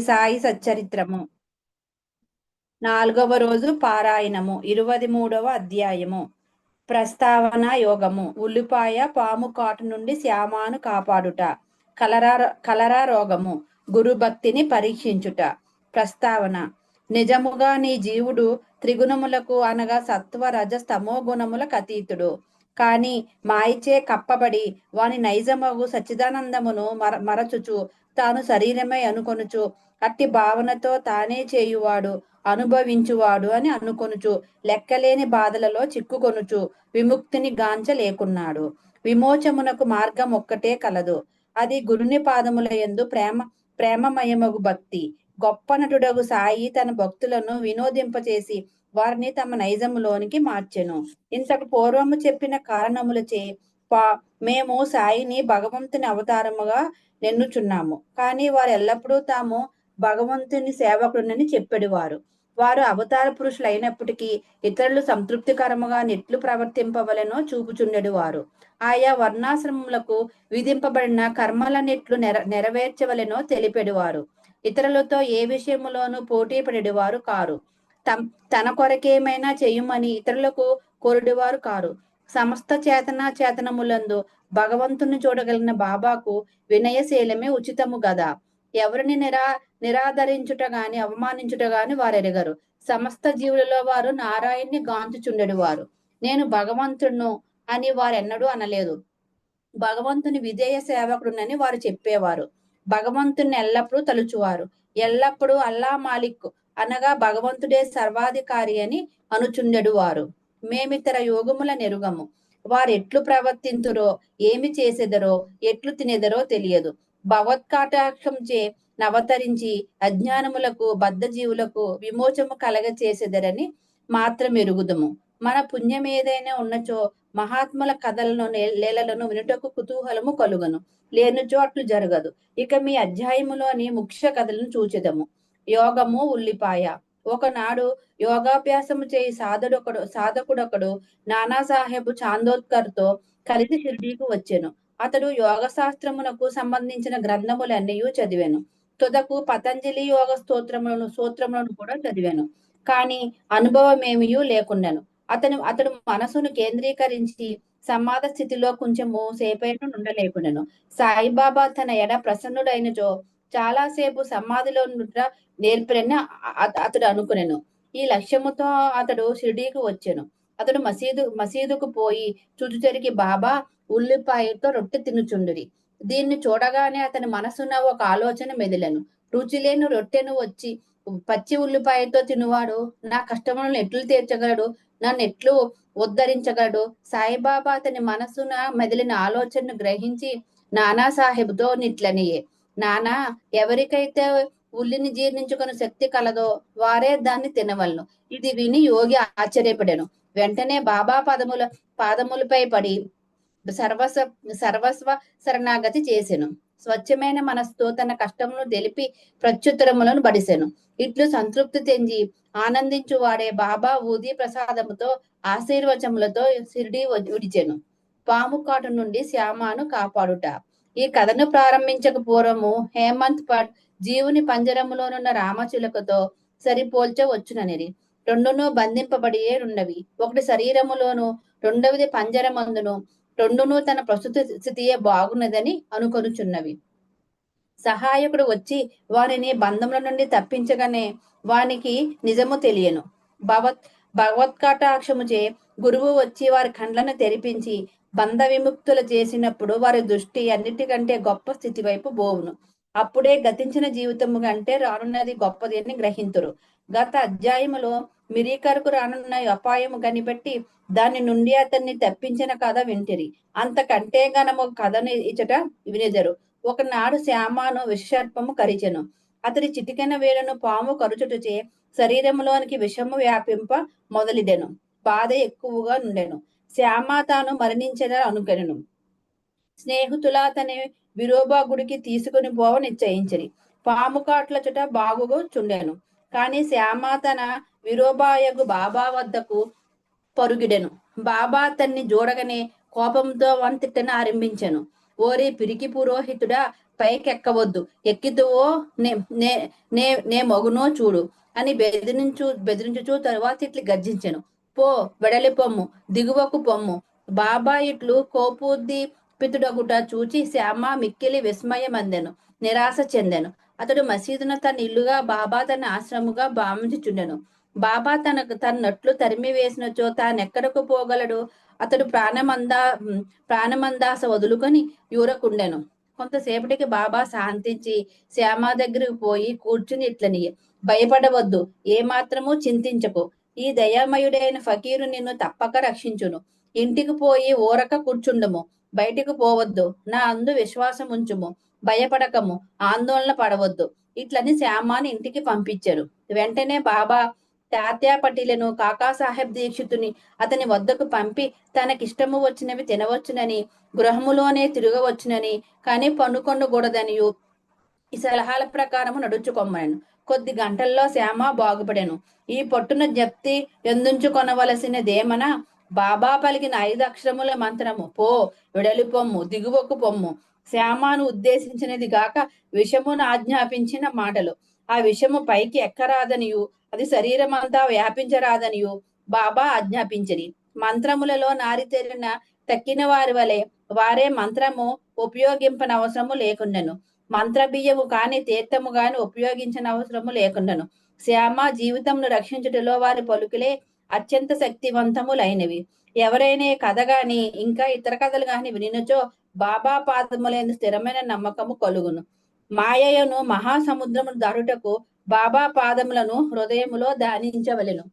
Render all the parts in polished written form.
సాయి సచ్చరిత్రము 4వ రోజు పారాయణము 23వ అధ్యాయము. ప్రస్తావన యోగము. ఉల్లిపాయ పాము కాటు నుండి శ్యామాను కాపాడుట. కలరా రోగము. గురుభక్తిని పరీక్షించుట. ప్రస్తావన. నిజముగా నీ జీవుడు త్రిగుణములకు అనగా సత్వ రజస్ తమో గుణములకు అతీతుడు. కాని మాయిచే కప్పబడి వాని నైజమగు సచ్చిదానందమును మరచుచు తాను శరీరమే అనుకొనుచు అట్టి భావనతో తానే చేయువాడు అనుభవించువాడు అని అనుకొనుచు లెక్కలేని బాధలలో చిక్కుకొనుచు విముక్తిని గాంచలేకున్నాడు. విమోచమునకు మార్గం ఒక్కటే కలదు. అది గురుని పాదముల యందు ప్రేమమయమగు భక్తి. గొప్ప నటుడగు సాయి తన భక్తులను వినోదింపచేసి వారిని తమ నైజములోనికి మార్చెను. ఇంతకు పూర్వము చెప్పిన కారణములచే మేము సాయిని భగవంతుని అవతారముగా నెన్నుచున్నాము. కానీ వారు ఎల్లప్పుడూ తాము భగవంతుని సేవకుడినని చెప్పేవారు. వారు అవతార పురుషులు అయినప్పటికీ ఇతరులు సంతృప్తికరముగా నెట్లు ప్రవర్తింపవలెనో చూపుచుండెడు వారు. ఆయా వర్ణాశ్రమములకు విధింపబడిన కర్మలన్నిట్లు నెరవేర్చవలెనో తెలిపెడువారు. ఇతరులతో ఏ విషయములోనూ పోటీ పడేవారు కారు. తన కొరకేమైనా చేయుమని ఇతరులకు కోరుడివారు కారు. సమస్త చేతనములందు భగవంతుని చూడగలిగిన బాబాకు వినయశీలమే ఉచితము గదా. ఎవరిని నిరాదరించుట గాని అవమానించుట గాని వారెరగరు. సమస్త జీవులలో వారు నారాయణ్ణి గాంచుచుండెడు వారు. నేను భగవంతుడును అని వారెన్నడూ అనలేదు. భగవంతుని విధేయ సేవకుడునని వారు చెప్పేవారు. భగవంతుని ఎల్లప్పుడూ తలుచువారు. ఎల్లప్పుడూ అల్లా మాలిక్ అనగా భగవంతుడే సర్వాధికారి అని అనుచుండెడు వారు. మేమితర యోగముల నెరుగము. వారు ఎట్లు ప్రవర్తింతురో, ఏమి చేసేదరో, ఎట్లు తినేదరో తెలియదు. భగవత్కటాక్షంచే నవతరించి అజ్ఞానములకు బద్ధజీవులకు విమోచము కలగ చేసేదరని మాత్రం ఎరుగుదము. మన పుణ్యం ఏదైనా ఉన్నచో మహాత్ముల కథలను లీలలను వినుటకు కుతూహలము కలుగను. లేనిచో అట్లు జరగదు. ఇక మీ అధ్యాయములోని ముఖ్య కథలను చూచెదము. యోగము. ఉల్లిపాయ. ఒకనాడు యోగాభ్యాసము చేయి సాధకుడొకడు నానాసాహెబ్ చాందోద్కర్తో కలిసి షిర్డీకి వచ్చెను. అతడు యోగ శాస్త్రమునకు సంబంధించిన గ్రంథములన్నీ చదివాను. తుదకు పతంజలి యోగ స్తోత్రములను కూడా చదివాను. కానీ అనుభవమేమియూ లేకుండాను. అతడు మనసును కేంద్రీకరించి సమాధ స్థితిలో కొంచెము సేపైన ఉండలేకుండాను. సాయిబాబా తన ఎడ ప్రసన్నుడైనచో చాలాసేపు సమాధిలో నేర్పిరని అతడు అనుకునేను. ఈ లక్ష్యముతో అతడు షిర్డీకి వచ్చెను. అతడు మసీదుకు పోయి చుట్టుచరికి బాబా ఉల్లిపాయతో రొట్టె తినుచుండిరి. దీన్ని చూడగానే అతని మనసున ఒక ఆలోచన మెదిలెను. రుచి లేని రొట్టెను వచ్చి పచ్చి ఉల్లిపాయతో తినువాడు నా కష్టములను ఎట్లు తీర్చగలడు, నన్ను ఎట్లు ఉద్ధరించగలడు? సాయిబాబా అతని మనసున మెదిలిన ఆలోచనను గ్రహించి నానాసాహెబ్తో నిట్లనియే, నానా, ఎవరికైతే ఉల్లిని జీర్ణించుకుని శక్తి కలదో వారే దాన్ని తినవలను. ఇది విని యోగి ఆశ్చర్యపడెను. వెంటనే బాబా పాదములపై పడి సర్వస్వ శరణాగతి చేసెను. స్వచ్ఛమైన మనస్సుతో తన కష్టమును తెలిపి ప్రత్యుత్తరములను బడిసెను. ఇట్లు సంతృప్తి చెంది ఆనందించు వాడే బాబా ఊది ప్రసాదముతో ఆశీర్వచములతో షిర్డీ విడిచెను. పాము కాటు నుండి శ్యామాను కాపాడుట. ఈ కథను ప్రారంభించక పూర్వము హేమంత్ పట్ జీవుని పంజరములోనున్న రామచిలుకతో సరిపోల్చవచ్చుననిది. రెండును బంధింపబడియే ఉన్నవి. ఒకటి శరీరములోను, రెండవది పంజరమందును. రెండును తన ప్రస్తుత స్థితియే బాగున్నదని అనుకొనుచున్నవి. సహాయకుడు వచ్చి వారిని బంధముల నుండి తప్పించగానే వానికి నిజము తెలియను. భగవత్కటాక్షముచే గురువు వచ్చి వారి కండ్లను తెరిపించి బంధ విముక్తులు చేసినప్పుడు వారి దృష్టి అన్నిటికంటే గొప్ప స్థితి వైపు బోవును. అప్పుడే గతించిన జీవితము కంటే రానున్నది గొప్పది అని గ్రహింతురు. గత అధ్యాయములో మిరీకరకు రానున్న అపాయము కనిపెట్టి దాని నుండి అతన్ని తప్పించిన కథ వింటిరి. అంతకంటే గనము కథను ఇచ్చట వినెదరు. ఒకనాడు శ్యామాను విషసర్పము కరిచెను. అతడి చిటికెన వేలును పాము కరుచుటచే శరీరంలోనికి విషము వ్యాపింప మొదలిడెను. బాధ ఎక్కువగా నుండెను. శ్యామ తాను మరణించదని అనుకొనెను. స్నేహితుల అతని విరోబా గుడికి తీసుకుని పోవ నిశ్చయించిరి. పాము కాట్ల చుట బాగుగా చుండెను. కాని శ్యామ తన విరోబాయగు బాబా వద్దకు పరుగిడెను. బాబా అతన్ని చూడగానే కోపంతో వంతిట్టన ఆరంభించాను. ఓరి పిరికి పురోహితుడా, పైకెక్కవద్దు, ఎక్కితువో నే నే నే నే మగునో చూడు అని బెదిరించుచూ తరువాత ఇట్లు గర్జించాను. పో, వెడలి పొమ్ము, దిగువకు పొమ్ము. బాబా ఇట్లు కోపోద్దీపితుడగుట చూచి శ్యామ మిక్కిలి విస్మయమందెను, నిరాశ చెందెను. అతడు మసీదున తన ఇల్లుగా, బాబా తన ఆశ్రముగా భావించుచుండెను. బాబా తన్నట్లు తరిమి వేసినచో తానెక్కడకు పోగలడు? అతడు ప్రాణమందాస వదులుకొని యూరకుండెను. కొంతసేపటికి బాబా శాంతించి శ్యామ దగ్గరికి పోయి కూర్చుని ఇట్లని, భయపడవద్దు, ఏమాత్రము చింతించకు. ఈ దయామయుడైన ఫకీరు నిన్ను తప్పక రక్షించును. ఇంటికి పోయి ఊరక కూర్చుండము, బయటికి పోవద్దు. నా అందు విశ్వాసం ఉంచుము, భయపడకము, ఆందోళన పడవద్దు. ఇట్లని శ్యామాని ఇంటికి పంపించారు. వెంటనే బాబా తాత్యా పటీలను, కాకాసాహెబ్ దీక్షితుని అతని వద్దకు పంపి తనకిష్టము వచ్చినవి తినవచ్చునని, గృహములోనే తిరగవచ్చునని, కానీ పండుకొనకూడదనియు ఈ సలహాల ప్రకారము నడుచుకొమ్మను. కొద్ది గంటల్లో శ్యామ బాగుపడెను. ఈ పొట్టున జప్తి ఎందుంచుకొనవలసినదేమన బాబా పలికిన 5 అక్షరముల మంత్రము, పో, వెడలిపొమ్ము, దిగువకు పొమ్ము, శ్యామను ఉద్దేశించినది గాక విషమును ఆజ్ఞాపించిన మాటలు. ఆ విషము పైకి ఎక్కరాదనియు అది శరీరమంతా వ్యాపించరాదనియు బాబా ఆజ్ఞాపించిరి. మంత్రములలో నారితేరిన తక్కిన వారి వలె వారే మంత్రము ఉపయోగింపనవసరము లేకుండెను. మంత్రబియ్యము కాని తీర్థము గాని ఉపయోగించిన అవసరము లేకుండెను. శ్యామ జీవితంను రక్షించుటలో వారి పలుకులే అత్యంత శక్తివంతములైనవి. ఎవరైనా కథ గాని ఇంకా ఇతర కథలు గాని వినినచో బాబా పాదములందు స్థిరమైన నమ్మకము కలుగును. మాయను మహాసముద్రమును దాటుటకు బాబా పాదములను హృదయములో ధ్యానించవలెను.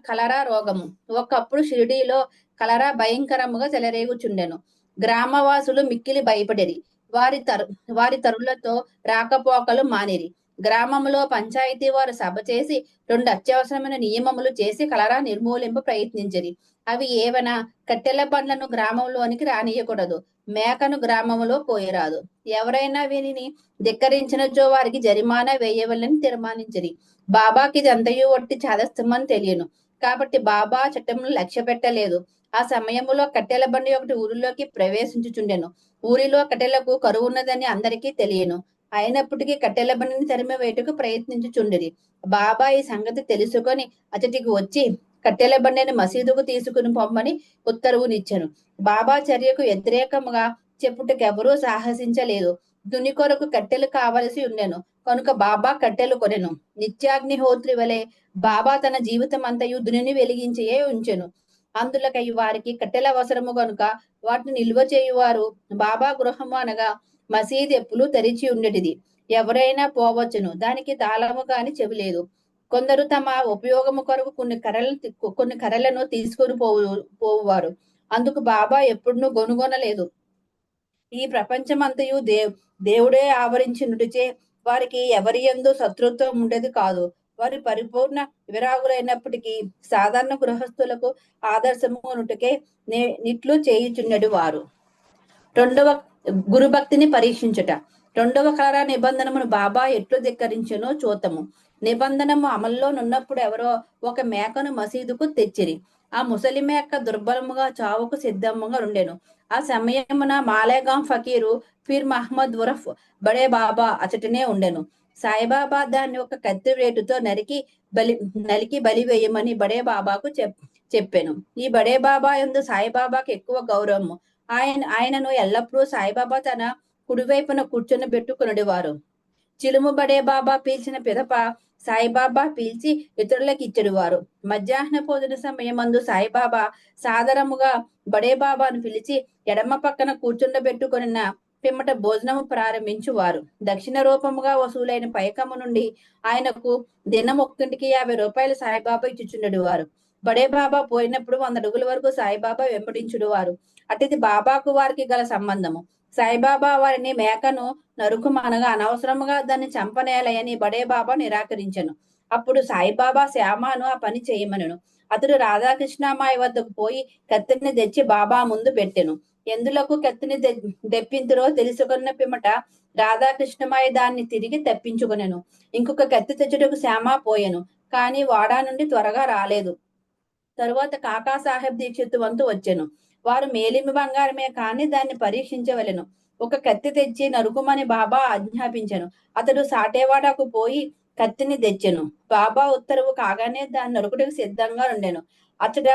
కలరా రోగము. ఒకప్పుడు షిరిడీలో కలరా భయంకరముగా చెలరేగుచుండెను. గ్రామవాసులు మిక్కిలి భయపడిరి. వారి తరులతో రాకపోకలు మానిరి. గ్రామంలో పంచాయతీ వారు సభ చేసి 2 అత్యవసరమైన నియమములు చేసి కలరా నిర్మూలింప ప్రయత్నించిరి. అవి ఏవనా, కట్టెల బండ్లను గ్రామంలోనికి రానియకూడదు, మేకను గ్రామంలో పోయరాదు. ఎవరైనా వీనిని ధిక్కరించినచో వారికి జరిమానా వేయవలని తీర్మానించిరి. బాబాకి ఇదంతయు ఒట్టి చాదస్తమని తెలియను కాబట్టి బాబా చట్టమును లక్ష్య పెట్టలేదు. ఆ సమయములో కట్టెల బండి ఒకటి ఊరిలోకి ప్రవేశించుచుండెను. ఊరిలో కట్టెలకు కరువున్నదని అందరికీ తెలియను. అయినప్పటికీ కట్టెల బండిని తరిమి వేటుకు ప్రయత్నించుచుండిరి. బాబా ఈ సంగతి తెలుసుకొని అతడికి వచ్చి కట్టెల బండిని మసీదుకు తీసుకుని పొమ్మని ఉత్తర్వునిచ్చాను. బాబా చర్యకు వ్యతిరేకముగా చెప్పుటకెవరూ సాహసించలేదు. దుని కొరకు కట్టెలు కావలసి ఉండెను కనుక బాబా కట్టెలు కొనెను. నిత్యాగ్నిహోత్రి వలె బాబా తన జీవితం అంతయు దునిని వెలిగించియే ఉంచెను. అందులకై వారికి కట్టెల అవసరము గనుక వాటిని నిల్వ చేయువారు బాబా గృహము అనగా మసీద్ ఎప్పులు తెరిచి ఉండేటిది. ఎవరైనా పోవచ్చును, దానికి తాళము కాని చెవి లేదు. కొందరు తమ ఉపయోగము కొరకు కొన్ని కర్రలను తీసుకొని పోవువారు. అందుకు బాబా ఎప్పుడునూ గొనుగొనలేదు. ఈ ప్రపంచమంతయు దేవుడే ఆవరించినటిచే వారికి ఎవరి యందు శత్రుత్వం ఉండేది కాదు. వారి పరిపూర్ణ విరాగులైనప్పటికీ సాధారణ గృహస్థులకు ఆదర్శమునుటకే నిట్లు చేయుచున్నడు వారు. 2వ గురుభక్తిని పరీక్షించుట. 2వ కలరా నిబంధనమును బాబా ఎట్లు ధిక్కరించెనో చూతము. నిబంధనము అమల్లోనున్నప్పుడు ఎవరో ఒక మేకను మసీదుకు తెచ్చిరి. ఆ ముసలి మేక దుర్బలముగా చావుకు సిద్ధముగా ఉండెను. ఆ సమయమున మాలేగాం ఫకీరు పీర్ మహమ్మద్ ఉరఫ్ బడే బాబా అచటనే ఉండెను. సాయిబాబా దాన్ని ఒక కత్తి వేటుతో నలికి బలి వేయమని బడే బాబాకు చెప్పాను. ఈ బడే బాబా యందు సాయిబాబాకి ఎక్కువ గౌరవము. ఆయనను ఎల్లప్పుడూ సాయిబాబా తన కుడివైపున కూర్చొని పెట్టుకునేవారు. చిలుము బడే బాబా పీల్చిన పిదప సాయిబాబా పీల్చి ఇతరులకు ఇచ్చేవారు. మధ్యాహ్న భోజన సమయమందు సాయిబాబా సాదరముగా బడే బాబాను పిలిచి ఎడమ పక్కన కూర్చుండబెట్టుకొనిన పిమ్మట భోజనము ప్రారంభించువారు. దక్షిణ రూపముగా వసూలైన పైకము నుండి ఆయనకు దినం ఒక్కింటికి 50 రూపాయలు సాయిబాబా ఇచ్చుచుండెడు వారు. బడే బాబా పోయినప్పుడు 100 అడుగుల వరకు సాయిబాబా వెంబడించుడు వారు. అటుది బాబాకు వారికి గల సంబంధము. సాయిబాబా వారిని మేకను నరుకుమనగా అనవసరముగా దాన్ని చంపనేలయని బడే బాబా నిరాకరించెను. అప్పుడు సాయిబాబా శ్యామను ఆ పని చేయమనెను. అతడు రాధాకృష్ణమాయ వద్దకు పోయి కత్తిని తెచ్చి బాబా ముందు పెట్టెను. ఎందులకు కత్తిని తెప్పింతురో తెలుసుకున్న పిమ్మట రాధాకృష్ణమాయ దాన్ని తిరిగి తెప్పించుకొనెను. ఇంకొక కత్తి తెచ్చుటకు శ్యామ పోయెను, కానీ వాడా నుండి త్వరగా రాలేదు. తరువాత కాకాసాహెబ్ దీక్షిత్ వంతు వచ్చెను. వారు మేలిమి బంగారమే కాని దాన్ని పరీక్షించవలెను. ఒక కత్తి తెచ్చి నరుకుమని బాబా ఆజ్ఞాపించెను. అతడు సాటేవాడకు పోయి కత్తిని తెచ్చెను. బాబా ఉత్తర్వు కాగానే దాన్ని నరుకుటకు సిద్ధంగా ఉండెను. అతడ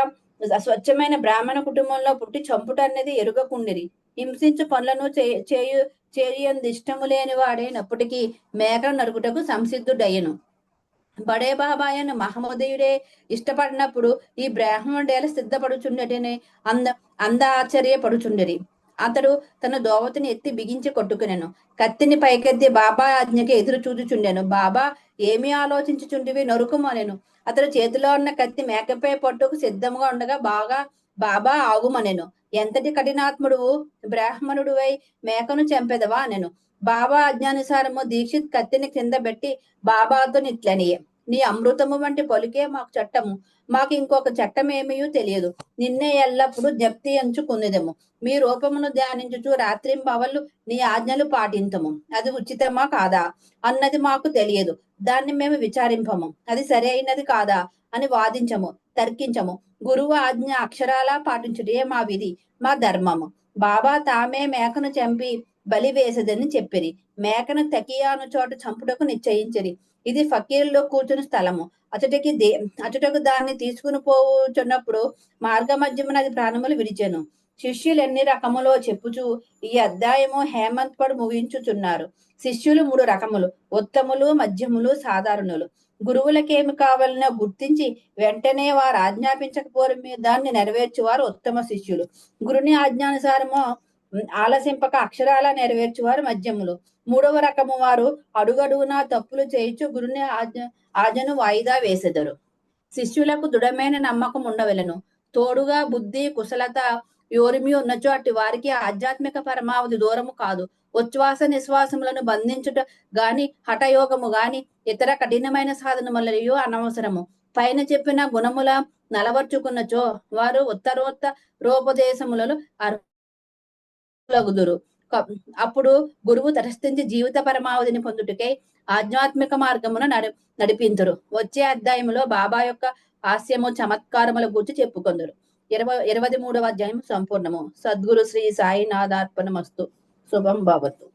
స్వచ్ఛమైన బ్రాహ్మణ కుటుంబంలో పుట్టి చంపుట అనేది ఎరుగకుండిరి. హింసించు పనులను చేయందిష్టము లేని వాడైనప్పటికీ మేకను నరుకుటకు సంసిద్ధుడయ్యను. బడే బాబాయను మహమ్మదీయుడే ఇష్టపడినప్పుడు ఈ బ్రాహ్మణుడేల సిద్ధపడుచుండటని అంద ఆశ్చర్యపడుచుండెరి. అతడు తన దోవతిని ఎత్తి బిగించి కొట్టుకునెను. కత్తిని పైకెత్తి బాబా ఆజ్ఞకి ఎదురు చూచుచుండెను. బాబా ఏమి ఆలోచించుచుంటివి, నరుకుమనెను. అతడు చేతిలో ఉన్న కత్తి మేకపై పట్టుకు సిద్ధంగా ఉండగా బాబా ఆగుమనెను. ఎంతటి కఠినాత్ముడువు, బ్రాహ్మణుడువై మేకను చంపెదవా అనెను. బాబా ఆజ్ఞానుసారము దీక్షిత్ కత్తిని కింద పెట్టి బాబాతో నిట్లనియే, నీ అమృతము వంటి పలుకే మాకు చట్టము. మాకు ఇంకొక చట్టం ఏమీ తెలియదు. నిన్నే ఎల్లప్పుడూ జ్ఞప్తి ఎంచుకునేదము. మీ రూపమును ధ్యానించుచు రాత్రింబవళ్ళు నీ ఆజ్ఞలు పాటింతము. అది ఉచితమా కాదా అన్నది మాకు తెలియదు. దాన్ని మేము విచారింపము. అది సరి అయినది కాదా అని వాదించము, తర్కించము. గురువు ఆజ్ఞ అక్షరాలా పాటించుటే మా విధి, మా ధర్మము. బాబా తామే మేకను చంపి బలి వేసదని చెప్పిరి. మేకను తకియాను చోట చంపుటకు నిశ్చయించిరి. ఇది ఫకీర్లో కూర్చుని స్థలము. అచటకు దాన్ని తీసుకుని పోచున్నప్పుడు మార్గ మధ్యమున అది ప్రాణములు విడిచెను. శిష్యులు ఎన్ని రకములో చెప్పుచు ఈ అధ్యాయము హేమంత్ పడు ముగించుచున్నారు. శిష్యులు 3 రకములు: ఉత్తములు, మధ్యములు, సాధారణులు. గురువులకేమి కావాలనో గుర్తించి వెంటనే వారు ఆజ్ఞాపించకపోవడం దాన్ని నెరవేర్చువారు ఉత్తమ శిష్యులు. గురుని ఆజ్ఞానుసారము ఆలసింపక అక్షరాల నెరవేర్చువారు మధ్యములు. 3వ రకము వారు అడుగడుగునా తప్పులు చేయించు గురుని ఆజ్ఞను వాయిదా వేసెదరు. శిష్యులకు దృఢమైన నమ్మకం ఉండవలెను. తోడుగా బుద్ధి కుశలత యోరిమి ఉన్నచో అట్టి వారికి ఆధ్యాత్మిక పరమావధి దూరము కాదు. ఉచ్ఛ్వాస నిశ్వాసములను బంధించుట గాని, హఠయోగము గాని, ఇతర కఠినమైన సాధనములయో అనవసరము. పైన చెప్పిన గుణముల నలవర్చుకున్నచో వారు ఉత్తరోత్తరోపదేశములను అర్హులగుదురు. అప్పుడు గురువు తటస్థించి జీవిత పరమావధిని పొందుటకై ఆధ్యాత్మిక మార్గమును నడిపింతురు. వచ్చే అధ్యాయములో బాబా యొక్క హాస్యము చమత్కారముల గురించి చెప్పుకొందురు. 23వ అధ్యాయం సంపూర్ణము. సద్గురు శ్రీ సాయినాథార్పణమస్తు. శుభం భవతు.